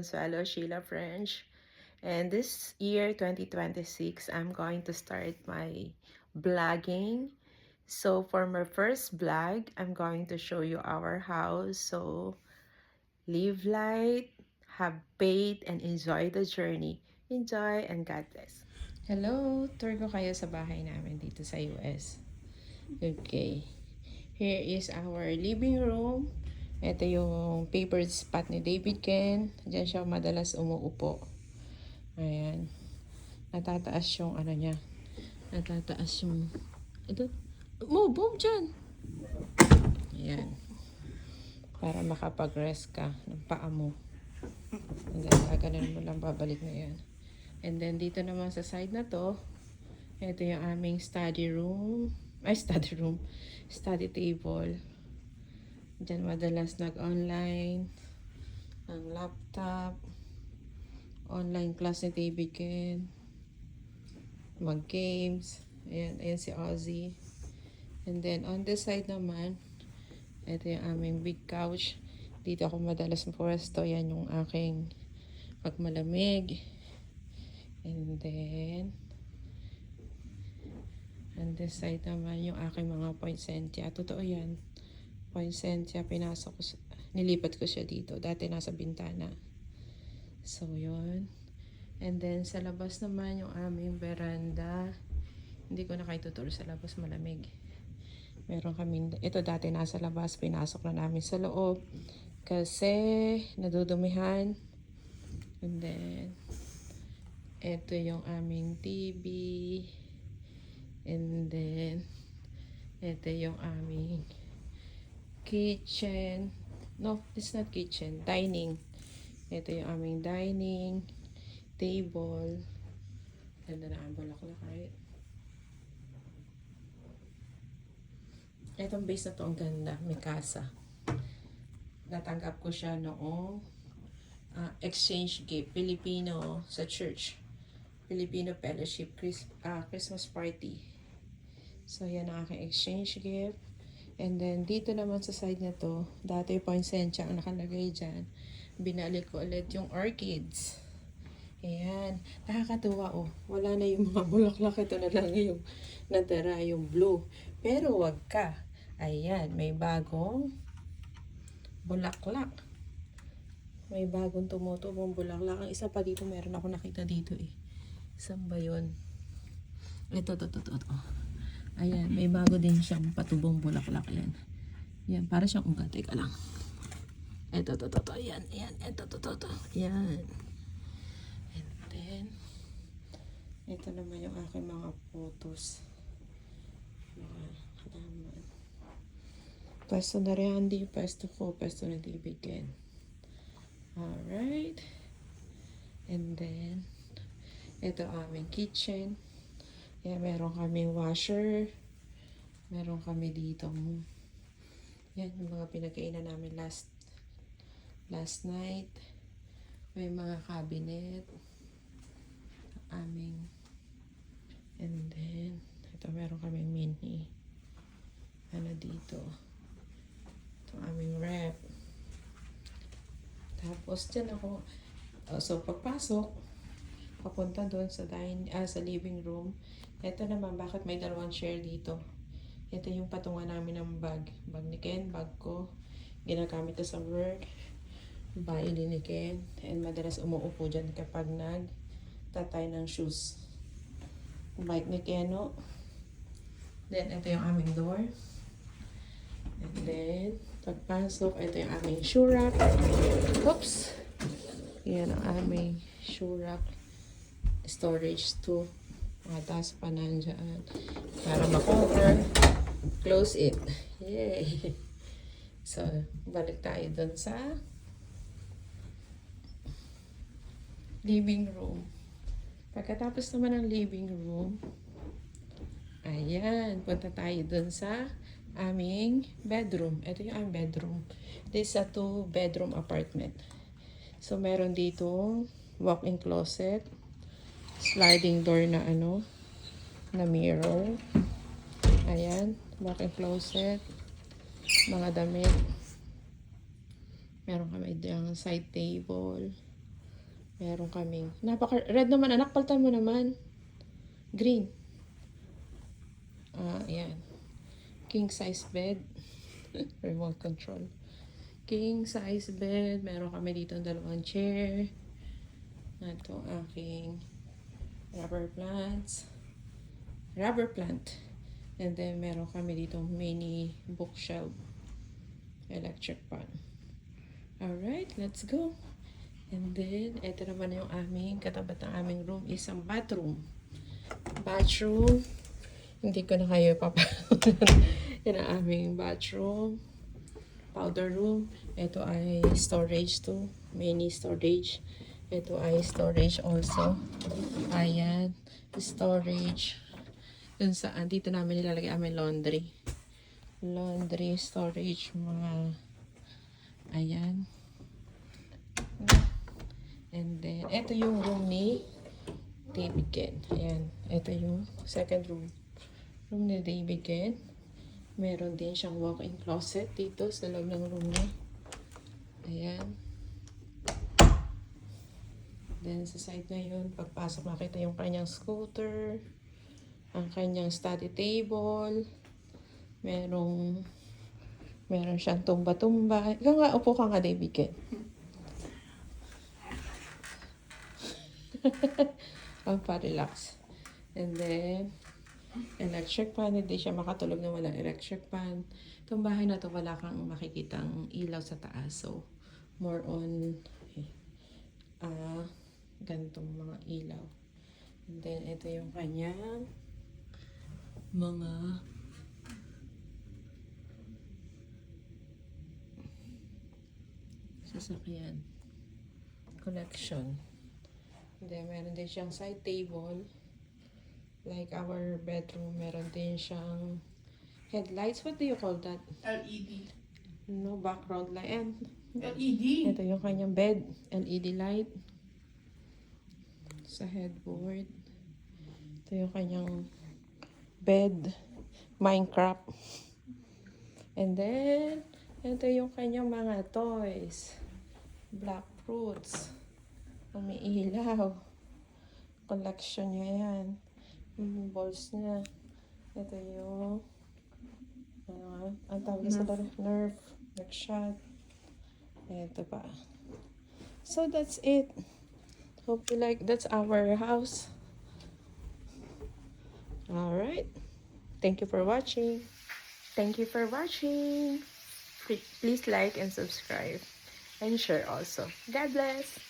Consuelo Sheila French. And this year, 2026, I'm going to start my vlogging. So for my first vlog, I'm going to show you our house. So live light, have faith, and enjoy the journey. Enjoy and God bless. Hello, tour ko kayo sa bahay namin dito sa US. Okay. Here is our living room. Ito yung favorite spot ni David Ken. Diyan siya madalas umuupo. Ayan. Natataas yung ano niya. Natataas yung... Ito. Boom dyan. Ayan. Para makapag-rest ka ng paa mo. And then, gaganon mo lang, babalik na yan. And then, dito naman sa side na to, ito yung aming study room. Study table. Diyan madalas nag-online. Ang laptop. Online class ni David Ken. Mag-games. Ayan si Ozzy. And then, on this side naman, ito yung aming big couch. Dito ako madalas pwesto. Yan yung aking pagmalamig. And then, on this side naman, yung aking mga poinsettia. Totoo yan. Poinsettia, nilipat ko siya dito. Dati nasa bintana. So, yun. And then, sa labas naman, yung aming veranda. Hindi ko na kayo tuturo sa labas, malamig. Meron kami, ito dati nasa labas, pinasok na namin sa loob. Kasi, nadudumihan. And then, ito yung aming TV. And then, ito yung aming kitchen. No, it's not kitchen. Dining. Ito yung aming dining. Table. Ganda na ang bulaklak, right? Itong base na to ang ganda. May kasa. Natanggap ko siya noong exchange gift. Filipino sa church. Filipino Fellowship Christmas party. So, yan ang aking exchange gift. And then, dito naman sa side na to, dati poinsettia ang nakalagay dyan. Binalik ko ulit yung orchids. Ayan. Nakakatuwa, oh. Wala na yung mga bulaklak. Ito na lang yung natira, yung blue. Pero wag ka. Ayan. May bagong bulaklak. May bagong tumutubong bulaklak. Ang isa pa dito, meron ako nakita dito eh. Saan ba yun? Ito. Ayan, may bago din siyang patubong bulaklak yan. Yan, para siyang ugat. Teka lang. Ito. Ayan. Ito. Ayan. And then, ito naman yung aking mga photos. Mga halaman. Pwesto na rin, hindi pwesto ko. Pwesto na David Ken. Alright. And then, ito aming kitchen. Yan, meron kaming washer. Meron kami dito. Yan, yung mga pinagkainan namin last night. May mga cabinet. Aming. And then, ito meron kaming mini. Ano dito. Ito aming rep. Tapos, dyan ako. So, pagpasok, papunta doon sa sa living room. Ito naman, bakit may dalawang chair dito? Ito yung patungan namin ng bag. Bag ni Ken, bag ko. Ginagamit ko sa work. Baili ni Ken. And madalas umuupo dyan kapag nagtatay ng shoes. Bike ni Ken, no? Then, ito yung aming door. And then, pagpasok, ito yung aming shoe rack. Oops! Yan ang aming shoe rack. Storage to. Mga taas pa nandyan. Para ma-cover. Close it. Yay! So, balik tayo dun sa living room. Pagkatapos naman ng living room, ayan, punta tayo dun sa aming bedroom. Ito yung aming bedroom. This is a 2-bedroom apartment. So, meron dito walk-in closet. Sliding door na na mirror. Ayan, walk-in closet. Mga damit. Meron kami diyang side table. Meron kaming, red naman anak, paltan mo naman. Green. Ayan. King size bed. Remote control. King size bed. Meron kami dito dalawang chair. Ito aking rubber plants. Rubber plant. And then meron kami dito mini bookshelf. Electric pan. Alright, let's go. And then, ito naman yung aming katapat ng aming room is ang bathroom. Bathroom. Hindi ko na kayo papanood. Yan ang aming bathroom. Powder room. Ito ay storage too. Mini storage. Ito ay storage also. Ayan. Storage. Dun saan, dito namin nilalagay aming laundry. Laundry, storage, mga ayan. And then, ito yung room ni David Ken. Ayan. Ito yung second room. Room ni David Ken. Meron din siyang walk-in closet dito sa loob ng room niya. Ayan. Then, sa side na yun, pagpasok makita yung kanyang scooter. Ang kanyang study table. Meron siyang tumba-tumba. Ikaw nga, upo ka nga, David Ken. Ang pa-relax. And then, electric fan. Hindi siya makatulog na walang electric fan. Itong bahay na to wala kang makikitang ilaw sa taas. So, more on ganitong mga ilaw. And then, ito yung kanyang mga sasakyan. Collection. And then, meron din siyang side table. Like our bedroom, meron din siyang headlights. What do you call that? LED. No, background light. And LED. ito yung kanyang bed. LED light. Sa headboard. Ito yung kanyang bed. Minecraft. And then, ito yung kanyang mga toys. Black fruits. Umiilaw. Collection niya yan. Balls niya. Ito yung ang tawag sa Nerf shot. Ito pa. So that's it. Hope you like. That's our house. Alright. Thank you for watching. Thank you for watching. Please like and subscribe. And share also. God bless.